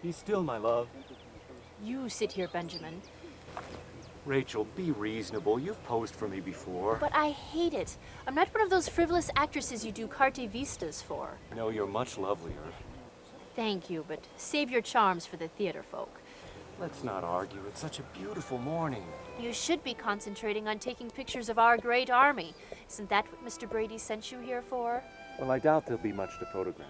Be still, my love. You sit here, Benjamin. Rachel, be reasonable. You've posed for me before. But I hate it. I'm not one of those frivolous actresses you do carte vistas for. No, you're much lovelier. Thank you, but save your charms for the theater folk. Let's not argue. It's such a beautiful morning. You should be concentrating on taking pictures of our great army. Isn't that what Mr. Brady sent you here for? Well, I doubt there'll be much to photograph.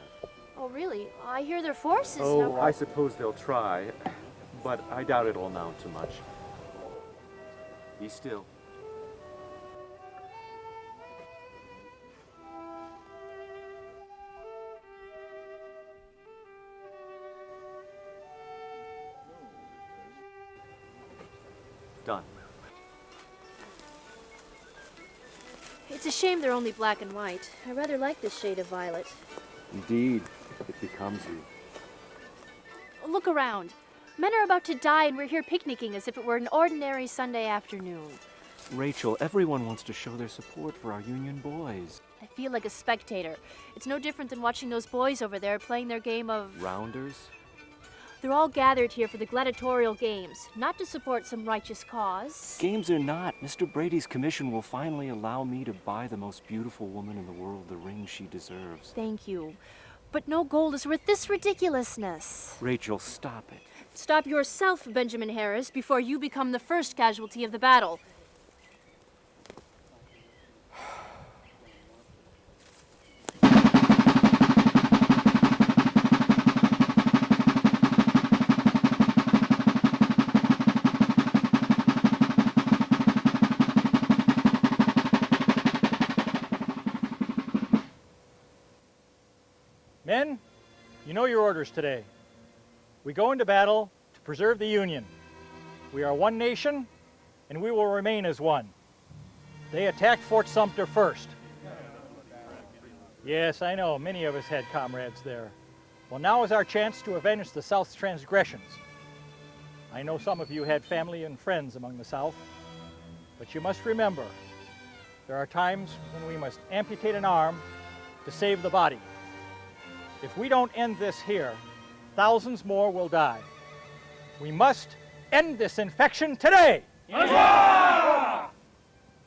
Oh, really? I hear their forces. Oh, I suppose they'll try, but I doubt it'll amount to much. Be still. Done. It's a shame they're only black and white. I rather like this shade of violet. Indeed, it becomes you. Look around. Men are about to die and we're here picnicking as if it were an ordinary Sunday afternoon. Rachel, everyone wants to show their support for our Union boys. I feel like a spectator. It's no different than watching those boys over there playing their game of... Rounders? They're all gathered here for the gladiatorial games, not to support some righteous cause. Games or not, Mr. Brady's commission will finally allow me to buy the most beautiful woman in the world the ring she deserves. Thank you. But no gold is worth this ridiculousness. Rachel, stop it. Stop yourself, Benjamin Harris, before you become the first casualty of the battle. Men, you know your orders today. We go into battle to preserve the Union. We are one nation, and we will remain as one. They attacked Fort Sumter first. Yes, I know, many of us had comrades there. Well, now is our chance to avenge the South's transgressions. I know some of you had family and friends among the South, but you must remember, there are times when we must amputate an arm to save the body. If we don't end this here, thousands more will die. We must end this infection today! Yes,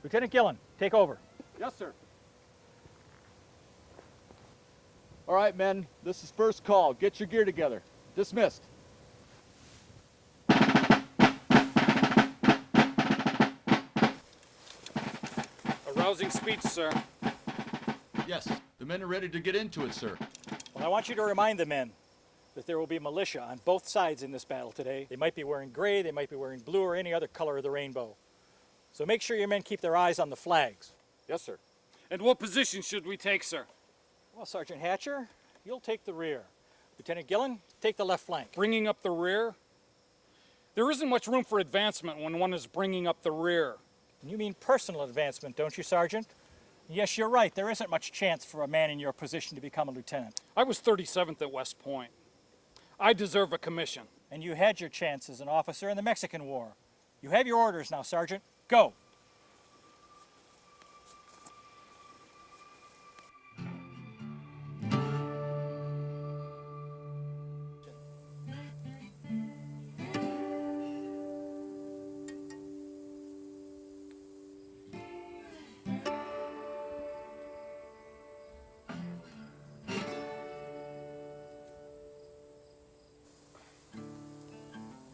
Lieutenant Gillen, take over. Yes, sir. All right, men, this is first call. Get your gear together. Dismissed. A rousing speech, sir. Yes, the men are ready to get into it, sir. Well, I want you to remind the men that there will be militia on both sides in this battle today. They might be wearing gray, they might be wearing blue, or any other color of the rainbow. So make sure your men keep their eyes on the flags. Yes, sir. And what position should we take, sir? Well, Sergeant Hatcher, you'll take the rear. Lieutenant Gillen, take the left flank. Bringing up the rear? There isn't much room for advancement when one is bringing up the rear. You mean personal advancement, don't you, Sergeant? Yes, you're right. There isn't much chance for a man in your position to become a lieutenant. I was 37th at West Point. I deserve a commission. And you had your chance as an officer in the Mexican War. You have your orders now, Sergeant. Go.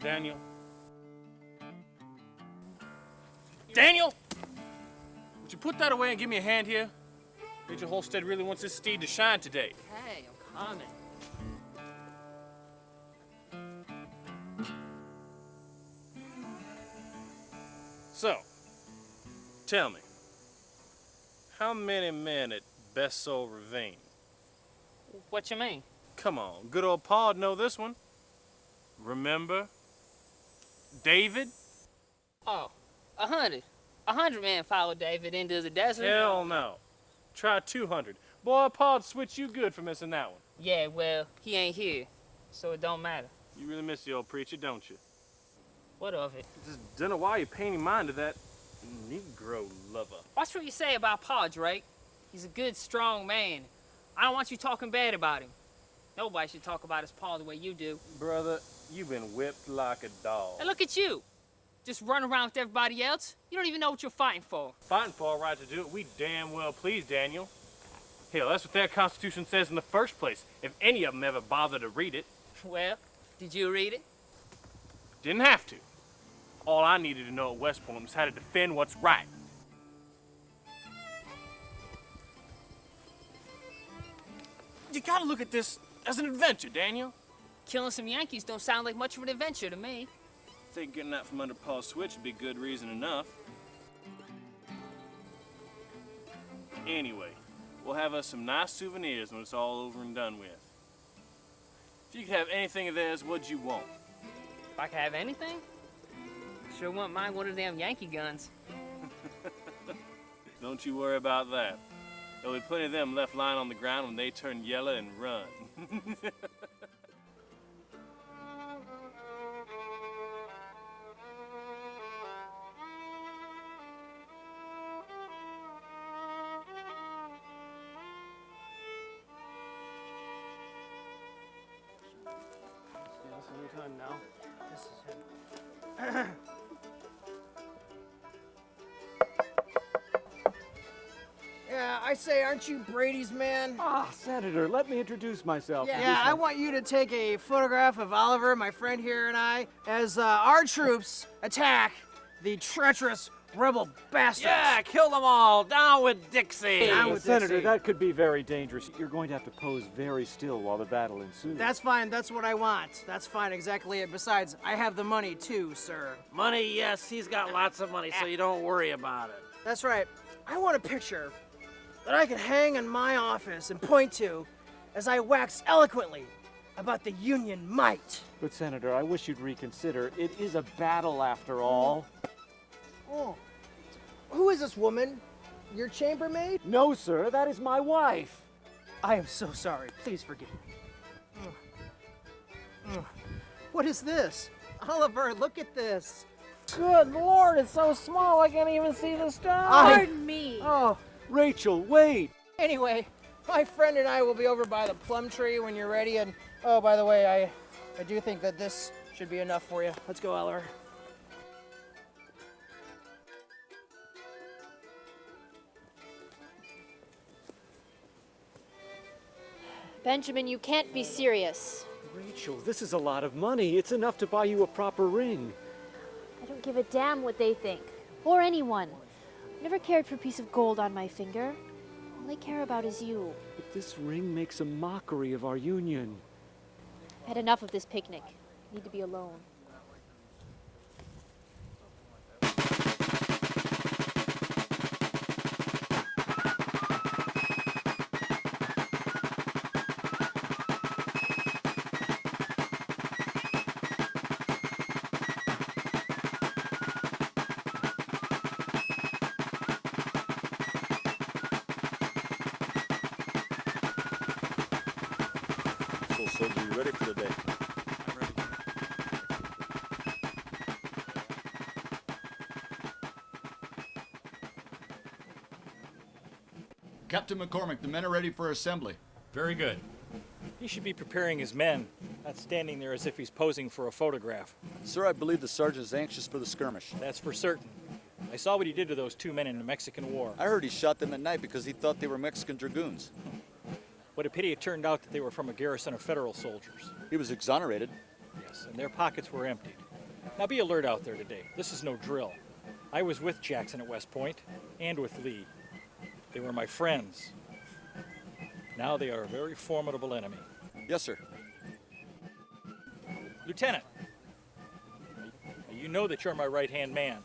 Daniel. Daniel! Would you put that away and give me a hand here? Major Holstead really wants his steed to shine today. Hey, I'm coming. So, tell me, how many men at Best Soul Ravine? What you mean? Come on, good old Pa'd know this one. Remember? David? Oh, 100. 100 men followed David into the desert. Hell no. Try 200. Boy, Pa'd switch you good for missing that one. Yeah, well, he ain't here, so it don't matter. You really miss the old preacher, don't you? What of it? Just don't know why you're paying any mind to that Negro lover. Watch what you say about Pa, Drake. He's a good, strong man. I don't want you talking bad about him. Nobody should talk about his paw the way you do. Brother, you've been whipped like a dog. And look at you. Just run around with everybody else. You don't even know what you're fighting for. Fighting for our right to do it, we damn well please, Daniel. Hell, that's what their Constitution says in the first place, if any of them ever bother to read it. Well, did you read it? Didn't have to. All I needed to know at West Point was how to defend what's right. You gotta look at this as an adventure, Daniel. Killing some Yankees don't sound like much of an adventure to me. I think getting that from under Paul's switch would be good reason enough. Anyway, we'll have us some nice souvenirs when it's all over and done with. If you could have anything of theirs, what'd you want? If I could have anything, sure wouldn't mind one of them Yankee guns. Don't you worry about that. There'll be plenty of them left lying on the ground when they turn yellow and run. Anytime now. This is him. Yeah, I say, aren't you Brady's man? Ah, Senator, let me introduce myself. Yeah, I want you to take a photograph of Oliver, my friend here, and I, as our troops attack the treacherous rebel bastards. Yeah, kill them all. Down with Dixie. Down with Senator, Dixie. that could be very dangerous. You're going to have to pose very still while the battle ensues. That's fine. That's what I want. That's fine. Exactly it. Besides, I have the money too, sir. Money, yes, he's got lots of money, so you don't worry about it. That's right. I want a picture that I can hang in my office and point to as I wax eloquently about the Union might. But, Senator, I wish you'd reconsider. It is a battle after all. Oh. Who is this woman? Your chambermaid? No, sir, that is my wife. I am so sorry. Please forgive me. What is this? Oliver, look at this. Good Lord, it's so small I can't even see the stars. Pardon me. Oh, Rachel, wait. anyway, my friend and I will be over by the plum tree when you're ready. And, oh, by the way, I do think that this should be enough for you. Let's go, Oliver. Benjamin, you can't be serious. Rachel, this is a lot of money. It's enough to buy you a proper ring. I don't give a damn what they think. Or anyone. I never cared for a piece of gold on my finger. All I care about is you. But this ring makes a mockery of our union. I've had enough of this picnic. I need to be alone. So, soldier, you ready for the day? I'm ready. Captain McCormick, the men are ready for assembly. Very good. He should be preparing his men, not standing there as if he's posing for a photograph. Sir, I believe the sergeant is anxious for the skirmish. That's for certain. I saw what he did to those two men in the Mexican War. I heard he shot them at night because he thought they were Mexican dragoons. What a pity it turned out that they were from a garrison of federal soldiers. He was exonerated. Yes, and their pockets were emptied. Now be alert out there today. This is no drill. I was with Jackson at West Point and with Lee. They were my friends. Now they are a very formidable enemy. Yes, sir. Lieutenant, you know that you're my right-hand man.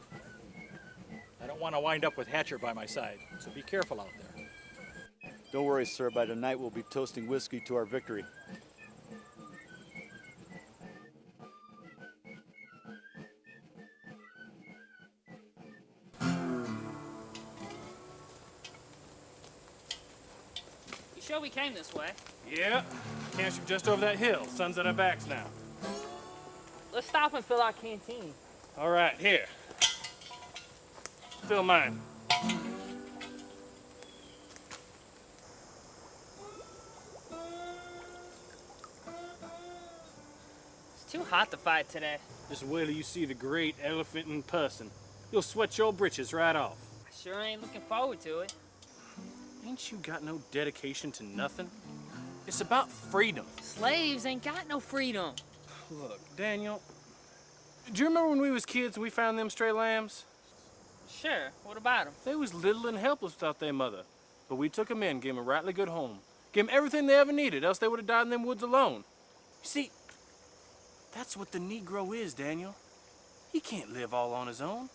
I don't want to wind up with Hatcher by my side, so be careful out there. Don't worry, sir. By tonight, we'll be toasting whiskey to our victory. You sure we came this way? Yeah, camp's just over that hill. Sun's at our backs now. Let's stop and fill our canteen. All right, here. Fill mine. hot to fight today. Just wait till you see the great elephant in person. You'll sweat your britches right off. I sure ain't looking forward to it. Ain't you got no dedication to nothing? It's about freedom. Slaves ain't got no freedom. Look, Daniel, do you remember when we was kids and we found them stray lambs? Sure, what about them? They was little and helpless without their mother. But we took them in, gave them a rightly good home. Gave them everything they ever needed, else they would have died in them woods alone. You see, that's what the Negro is, Daniel. He can't live all on his own.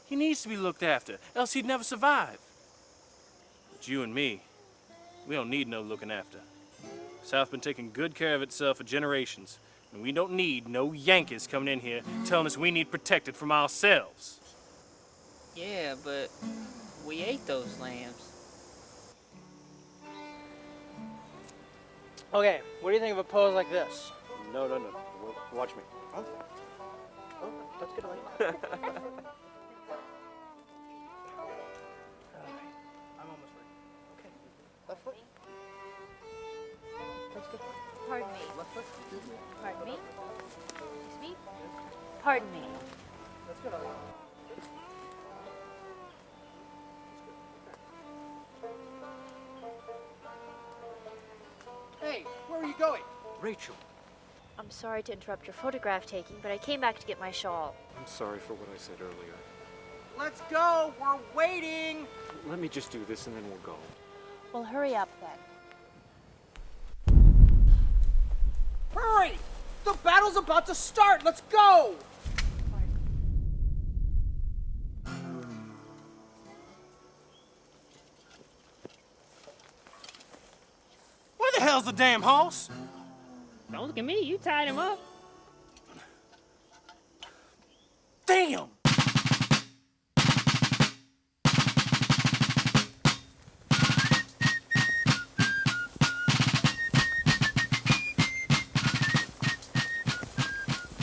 He needs to be looked after, else he'd never survive. But you and me, we don't need no looking after. South been taking good care of itself for generations, and we don't need no Yankees coming in here telling us we need protected from ourselves. Yeah, but we ate those lambs. Okay, what do you think of a pose like this? No. Watch me. Oh, that's good. Alright, I'm almost ready. Okay, left foot. That's good. Pardon me. Left foot. Pardon me. Excuse me. Pardon me. That's good. Alright. Hey, where are you going? Rachel, I'm sorry to interrupt your photograph taking, but I came back to get my shawl. I'm sorry for what I said earlier. Let's go. We're waiting. Let me just do this and then we'll go. Well, hurry up then. Hurry! The battle's about to start. Let's go. Where the hell's the damn horse? Don't look at me, you tied him up. Damn!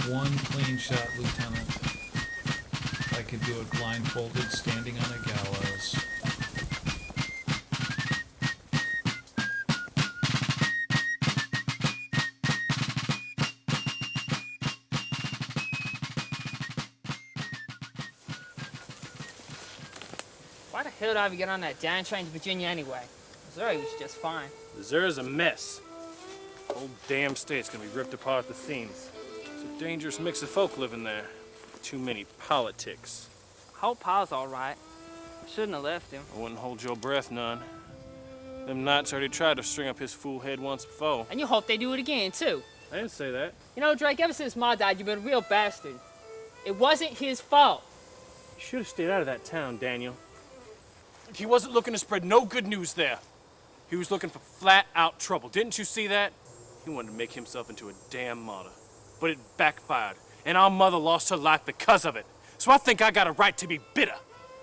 One clean shot, Lieutenant. I could do it blindfolded, standing on a gallows. Why the hell did I ever get on that giant train to Virginia anyway? Missouri was just fine. Missouri's a mess. Whole damn state's gonna be ripped apart at the seams. It's a dangerous mix of folk living there. Too many politics. Hope Pa's all right. Shouldn't have left him. I wouldn't hold your breath none. Them Knights already tried to string up his fool head once before. And you hope they do it again, too. I didn't say that. You know, Drake, ever since Ma died, you've been a real bastard. It wasn't his fault. You should have stayed out of that town, Daniel. He wasn't looking to spread no good news there. He was looking for flat-out trouble. Didn't you see that? He wanted to make himself into a damn martyr. But it backfired, and our mother lost her life because of it. So I think I got a right to be bitter.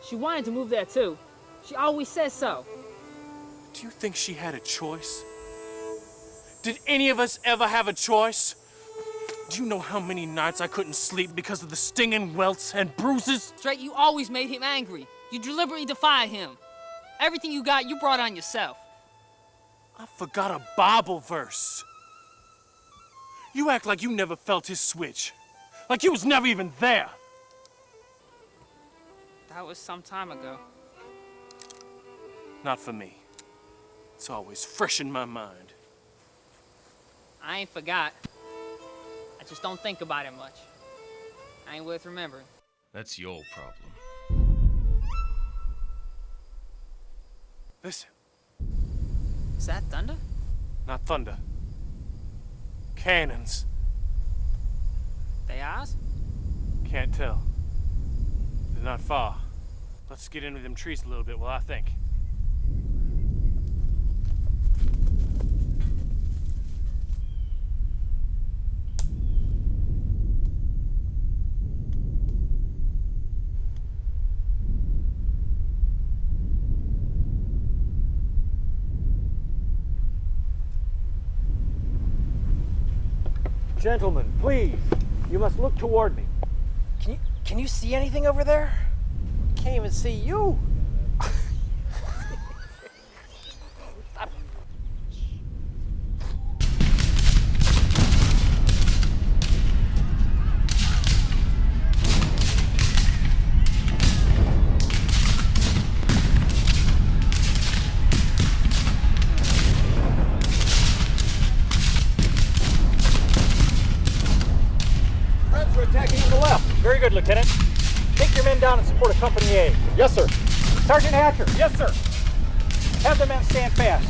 She wanted to move there, too. She always says so. Do you think she had a choice? Did any of us ever have a choice? Do you know how many nights I couldn't sleep because of the stinging welts and bruises? Drake, you always made him angry. You deliberately defied him. Everything you got, you brought on yourself. I forgot a Bible verse. You act like you never felt his switch. Like you was never even there. That was some time ago. Not for me. It's always fresh in my mind. I ain't forgot. I just don't think about it much. I ain't worth remembering. That's your problem. Listen, Is that thunder? not thunder. Cannons. They ours? Can't tell. They're not far. Let's get into them trees a little bit while I think. Gentlemen, please, you must look toward me. Can you see anything over there? Can't even see you. Very good, Lieutenant. Take your men down and support a Company A. Yes, sir. Sergeant Hatcher. Yes, sir. Have the men stand fast.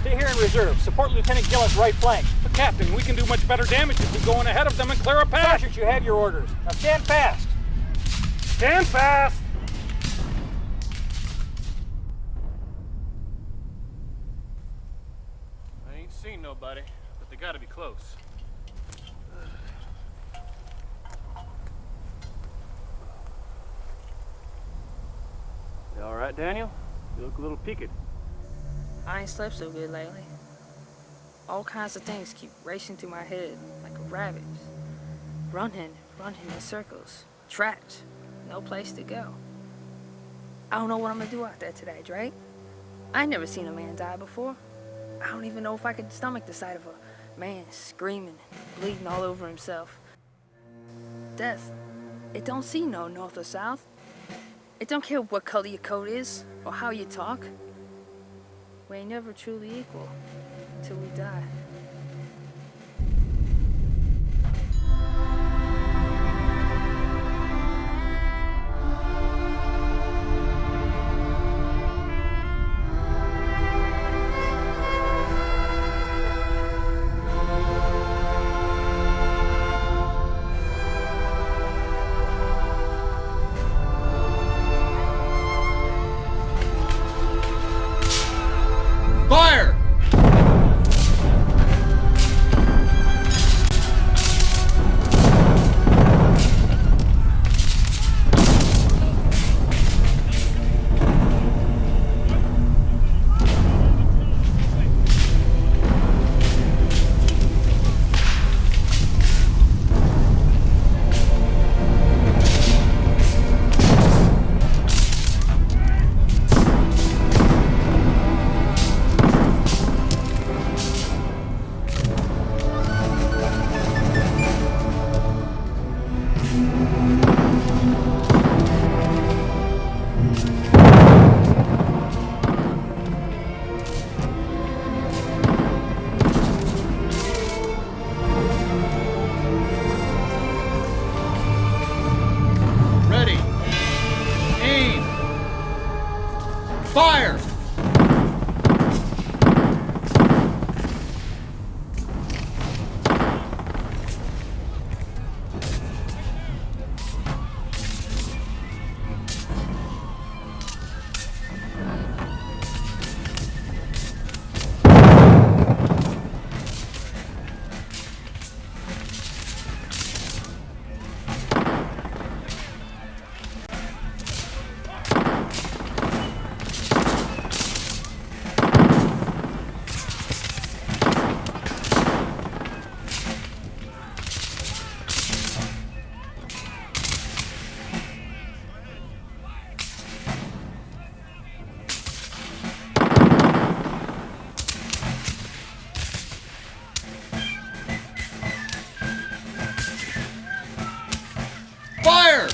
Stay here in reserve. Support Lieutenant Gillen's right flank. But Captain, we can do much better damage if we go in ahead of them and clear a path. Sergeant, you have your orders. Now stand fast. Stand fast! I ain't seen nobody, but they gotta be close. You all right, Daniel? You look a little peaked. I ain't slept so good lately. All kinds of things keep racing through my head like a rabbit. Running in circles. Trapped. No place to go. I don't know what I'm gonna do out there today, Drake. I ain't never seen a man die before. I don't even know if I could stomach the sight of a man screaming, bleeding all over himself. Death, it don't see no north or south. It don't care what color your coat is or how you talk. We ain't never truly equal until we die. Fire! Ready. Aim. Fire! Fire!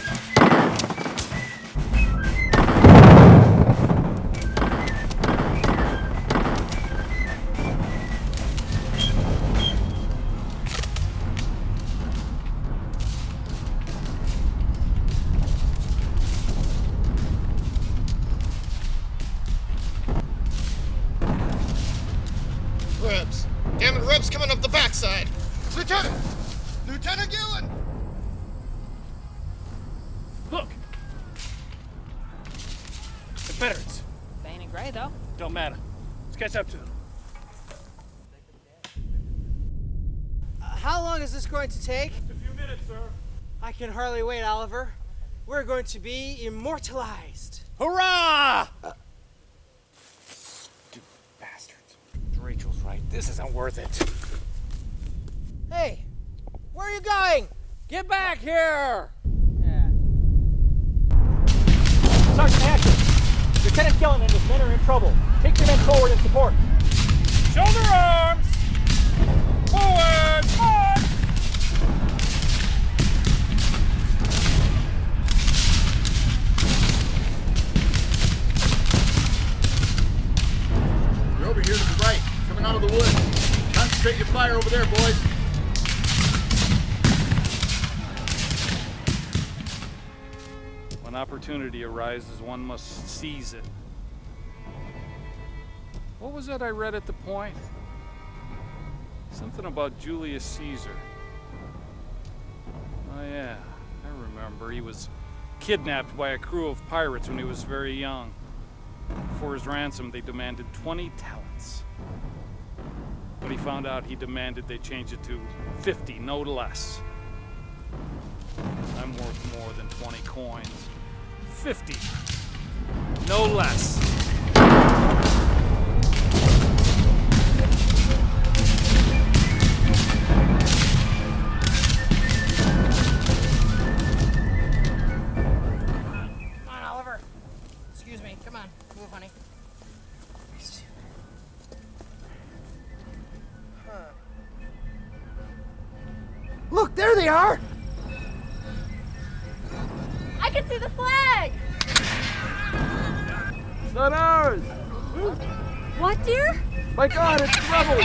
Rebs. Damn it, Rebs coming up the backside. Lieutenant! Lieutenant Gillen! Look! Confederates. They ain't gray though. Don't matter. Let's catch up to them. How long is this going to take? Just a few minutes, sir. I can hardly wait, Oliver. We're going to be immortalized. Hurrah! Stupid bastards. Rachel's right. This isn't worth it. Hey, where are you going? Get back here! Sergeant Hatcher, Lieutenant Gillen and his men are in trouble. Take your men forward and support. Shoulder arms! Forward! March! You're over here to the right, coming out of the woods. Concentrate your fire over there, boys. When opportunity arises, one must seize it. What was that I read at the point? Something about Julius Caesar. Oh yeah, I remember. He was kidnapped by a crew of pirates when he was very young. For his ransom, they demanded 20 talents. When he found out, he demanded they change it to 50, no less. I'm worth more than 20 coins. 50, no less. Come on, Oliver. Excuse me. Come on. Move, honey. Look, there they are! I can see the flag! It's not ours! What, dear? My God, it's the rebels!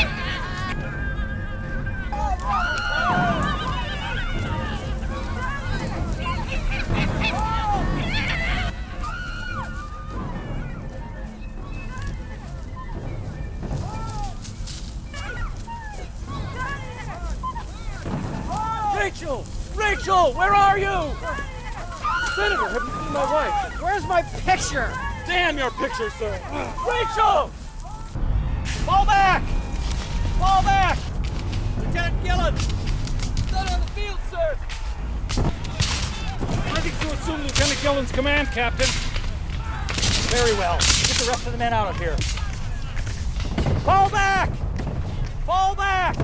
Rachel! Rachel, where are you? Senator, have you seen my wife? Where's my picture? Damn your picture, sir! Rachel! Fall back! Fall back! Lieutenant Gillen! Not on the field, sir! Ready to assume Lieutenant Gillen's command, Captain. Very well. Get the rest of the men out of here. Fall back! Fall back!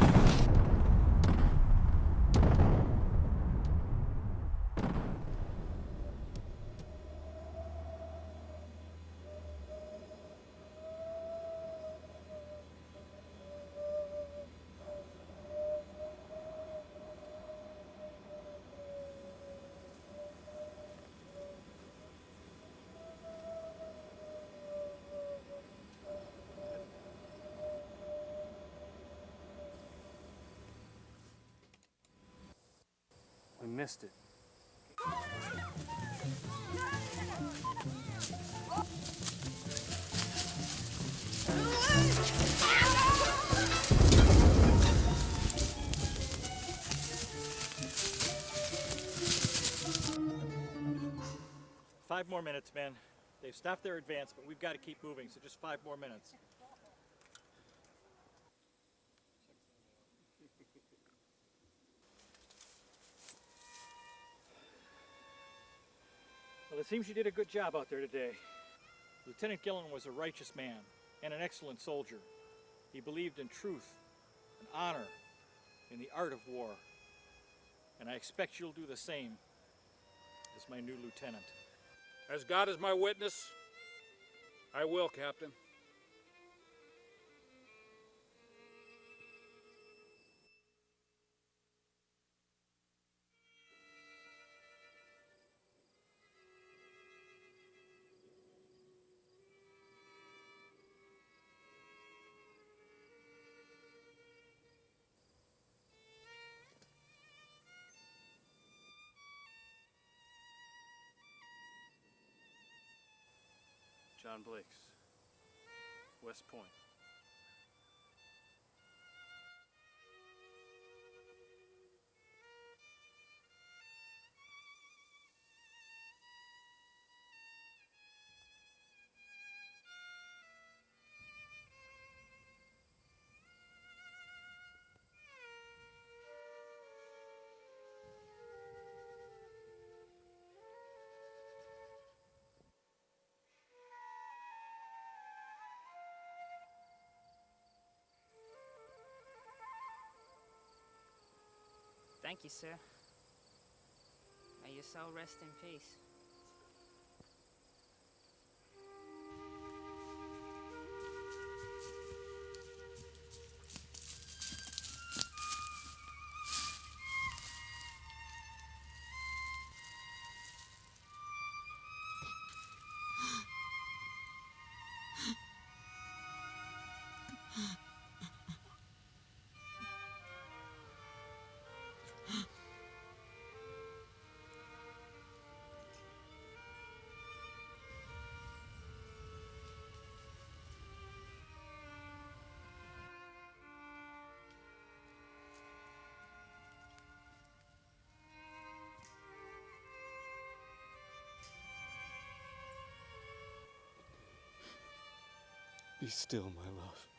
We missed it. 5 more minutes, men. They've stopped their advance, but we've got to keep moving, so just 5 more minutes. Well, it seems you did a good job out there today. Lieutenant Gillen was a righteous man and an excellent soldier. He believed in truth and honor in the art of war. And I expect you'll do the same as my new lieutenant. As God is my witness, I will, Captain. John Blake's, West Point. Thank you, sir. May your soul rest in peace. Be still, my love.